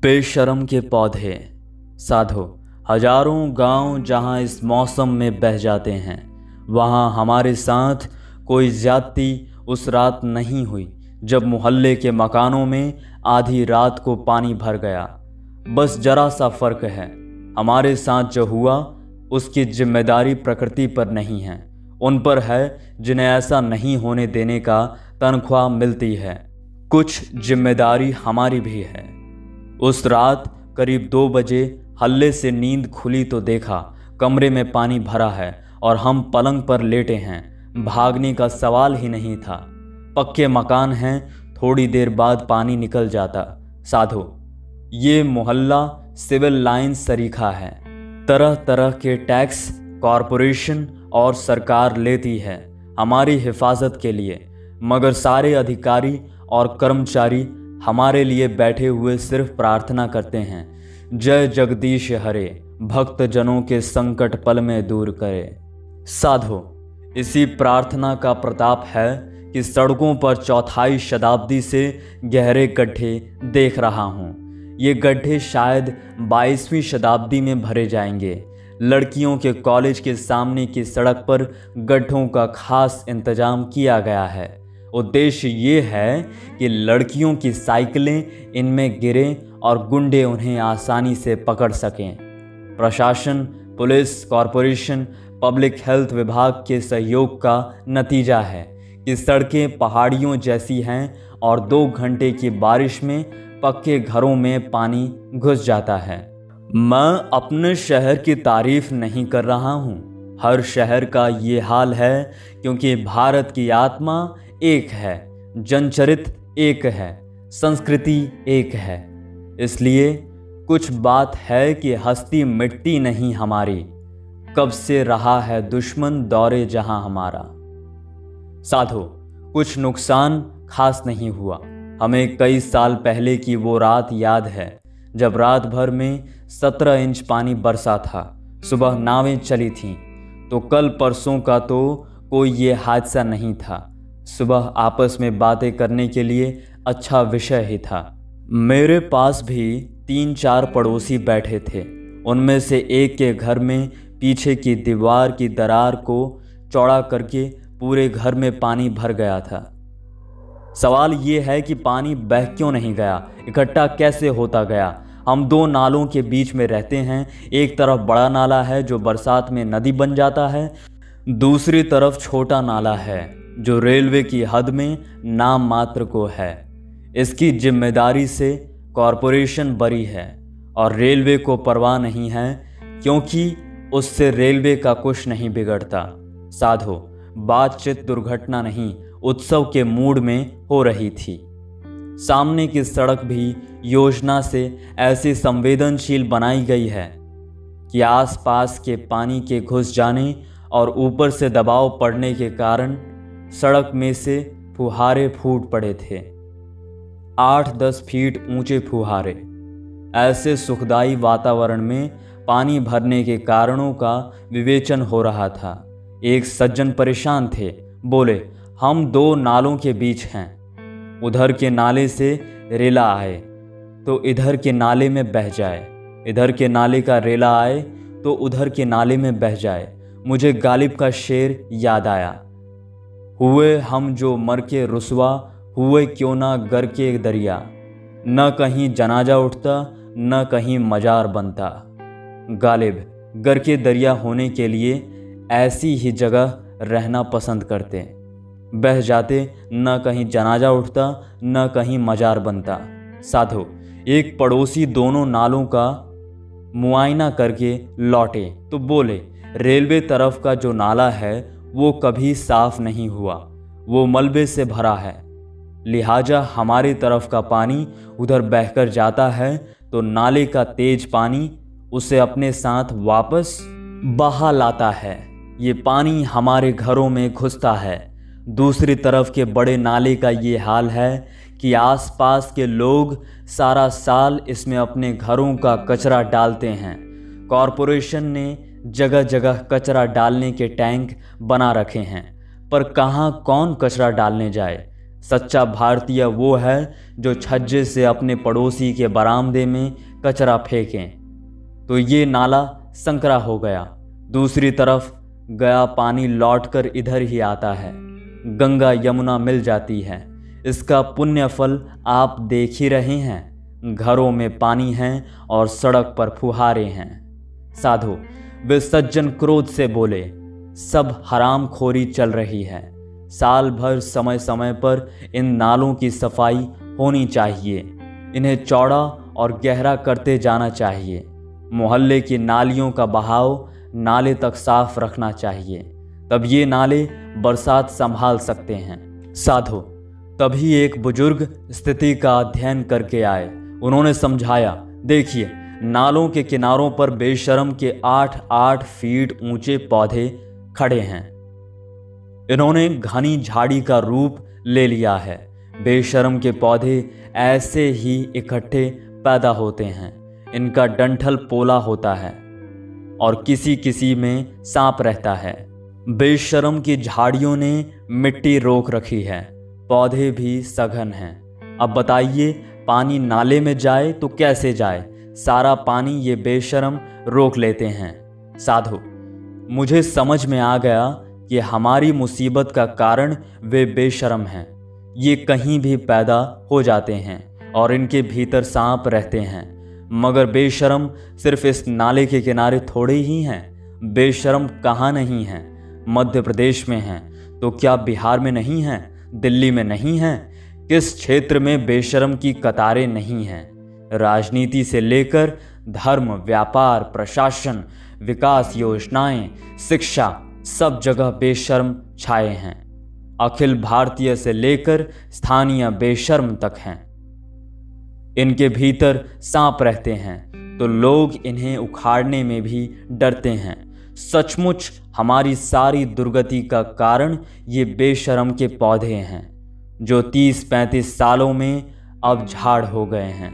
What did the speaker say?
बेशर्म के पौधे साधो हजारों गांव जहां इस मौसम में बह जाते हैं, वहां हमारे साथ कोई ज्यादती उस रात नहीं हुई जब मोहल्ले के मकानों में आधी रात को पानी भर गया। बस जरा सा फर्क है, हमारे साथ जो हुआ उसकी जिम्मेदारी प्रकृति पर नहीं है, उन पर है जिन्हें ऐसा नहीं होने देने का तनख्वाह मिलती है। कुछ जिम्मेदारी हमारी भी है। उस रात करीब 2 बजे हल्ले से नींद खुली तो देखा कमरे में पानी भरा है और हम पलंग पर लेटे हैं। भागने का सवाल ही नहीं था। पक्के मकान हैं, थोड़ी देर बाद पानी निकल जाता। साधो ये मोहल्ला सिविल लाइन सरीखा है। तरह तरह के टैक्स कॉरपोरेशन और सरकार लेती है हमारी हिफाजत के लिए, मगर सारे अधिकारी और कर्मचारी हमारे लिए बैठे हुए सिर्फ प्रार्थना करते हैं, जय जगदीश हरे, भक्त जनों के संकट पल में दूर करे। साधो इसी प्रार्थना का प्रताप है कि सड़कों पर 4वीं शताब्दी से गहरे गड्ढे देख रहा हूँ। ये गड्ढे शायद 22वीं शताब्दी में भरे जाएंगे। लड़कियों के कॉलेज के सामने की सड़क पर गड्ढों का खास इंतजाम किया गया है। उद्देश्य ये है कि लड़कियों की साइकिलें इनमें गिरें और गुंडे उन्हें आसानी से पकड़ सकें। प्रशासन, पुलिस, कॉरपोरेशन, पब्लिक हेल्थ विभाग के सहयोग का नतीजा है कि सड़कें पहाड़ियों जैसी हैं और 2 घंटे की बारिश में पक्के घरों में पानी घुस जाता है। मैं अपने शहर की तारीफ नहीं कर रहा हूँ, हर शहर का ये हाल है, क्योंकि भारत की आत्मा एक है, जनचरित्र एक है, संस्कृति एक है। इसलिए कुछ बात है कि हस्ती मिटती नहीं हमारी, कब से रहा है दुश्मन दौरे जहां हमारा। साधो कुछ नुकसान खास नहीं हुआ। हमें कई साल पहले की वो रात याद है जब रात भर में 17 इंच पानी बरसा था। सुबह नावें चली थीं, तो कल परसों का तो कोई ये हादसा नहीं था। सुबह आपस में बातें करने के लिए अच्छा विषय ही था। मेरे पास भी 3-4 पड़ोसी बैठे थे। उनमें से एक के घर में पीछे की दीवार की दरार को चौड़ा करके पूरे घर में पानी भर गया था। सवाल ये है कि पानी बह क्यों नहीं गया, इकट्ठा कैसे होता गया। हम 2 नालों के बीच में रहते हैं। एक तरफ बड़ा नाला है जो बरसात में नदी बन जाता है, दूसरी तरफ छोटा नाला है जो रेलवे की हद में नाम मात्र को है। इसकी जिम्मेदारी से कॉरपोरेशन बरी है और रेलवे को परवाह नहीं है, क्योंकि उससे रेलवे का कुछ नहीं बिगड़ता। साधो बातचीत दुर्घटना नहीं, उत्सव के मूड में हो रही थी। सामने की सड़क भी योजना से ऐसी संवेदनशील बनाई गई है कि आसपास के पानी के घुस जाने और ऊपर से दबाव पड़ने के कारण सड़क में से फुहारे फूट पड़े थे। 8-10 फीट ऊंचे फुहारे। ऐसे सुखदाई वातावरण में पानी भरने के कारणों का विवेचन हो रहा था। एक सज्जन परेशान थे, बोले हम 2 नालों के बीच हैं। उधर के नाले से रेला आए तो इधर के नाले में बह जाए, इधर के नाले का रेला आए तो उधर के नाले में बह जाए। मुझे गालिब का शेर याद आया, हुए हम जो मर के रुसवा, हुए क्यों ना गर के दरिया, न कहीं जनाजा उठता न कहीं मजार बनता। गालिब गर के दरिया होने के लिए ऐसी ही जगह रहना पसंद करते। बह जाते, न कहीं जनाजा उठता न कहीं मजार बनता। साधो एक पड़ोसी दोनों नालों का मुआयना करके लौटे तो बोले रेलवे तरफ का जो नाला है वो कभी साफ नहीं हुआ, वो मलबे से भरा है, लिहाजा हमारी तरफ का पानी उधर बहकर जाता है तो नाले का तेज पानी उसे अपने साथ वापस बहा लाता है। ये पानी हमारे घरों में घुसता है। दूसरी तरफ के बड़े नाले का ये हाल है कि आसपास के लोग सारा साल इसमें अपने घरों का कचरा डालते हैं। कॉरपोरेशन ने जगह जगह कचरा डालने के टैंक बना रखे हैं, पर कहाँ कौन कचरा डालने जाए। सच्चा भारतीय वो है जो छज्जे से अपने पड़ोसी के बरामदे में कचरा फेंकें। तो ये नाला संकरा हो गया। दूसरी तरफ गया पानी लौटकर इधर ही आता है। गंगा यमुना मिल जाती है। इसका पुण्य फल आप देख ही रहे हैं। घरों में पानी है और सड़क पर फुहारे हैं। साधु, वे सज्जन क्रोध से बोले, सब हरामखोरी चल रही है। साल भर समय समय पर इन नालों की सफाई होनी चाहिए। इन्हें चौड़ा और गहरा करते जाना चाहिए। मोहल्ले की नालियों का बहाव नाले तक साफ रखना चाहिए, तब ये नाले बरसात संभाल सकते हैं। साधु, तभी एक बुजुर्ग स्थिति का अध्ययन करके आए। उन्होंने समझाया, देखिए, नालों के किनारों पर बेशर्म के 8-8 फीट ऊंचे पौधे खड़े हैं। इन्होंने घनी झाड़ी का रूप ले लिया है। बेशर्म के पौधे ऐसे ही इकट्ठे पैदा होते हैं। इनका डंठल पोला होता है और किसी किसी में सांप रहता है। बेशर्म की झाड़ियों ने मिट्टी रोक रखी है। पौधे भी सघन हैं। अब बताइए, पानी नाले में जाए तो कैसे जाए? सारा पानी ये बेशर्म रोक लेते हैं। साधु, मुझे समझ में आ गया कि हमारी मुसीबत का कारण वे बेशर्म हैं। ये कहीं भी पैदा हो जाते हैं और इनके भीतर सांप रहते हैं। मगर बेशर्म सिर्फ इस नाले के किनारे थोड़े ही हैं। बेशर्म कहाँ नहीं हैं? मध्य प्रदेश में हैं, तो क्या बिहार में नहीं हैं? दिल्ली में नहीं हैं? किस क्षेत्र में बेशर्म की कतारें नहीं हैं? राजनीति से लेकर धर्म, व्यापार, प्रशासन, विकास योजनाएं, शिक्षा, सब जगह बेशर्म छाए हैं। अखिल भारतीय से लेकर स्थानीय बेशर्म तक हैं। इनके भीतर सांप रहते हैं तो लोग इन्हें उखाड़ने में भी डरते हैं। सचमुच हमारी सारी दुर्गति का कारण ये बेशर्म के पौधे हैं, जो 30-35 सालों में अब झाड़ हो गए हैं।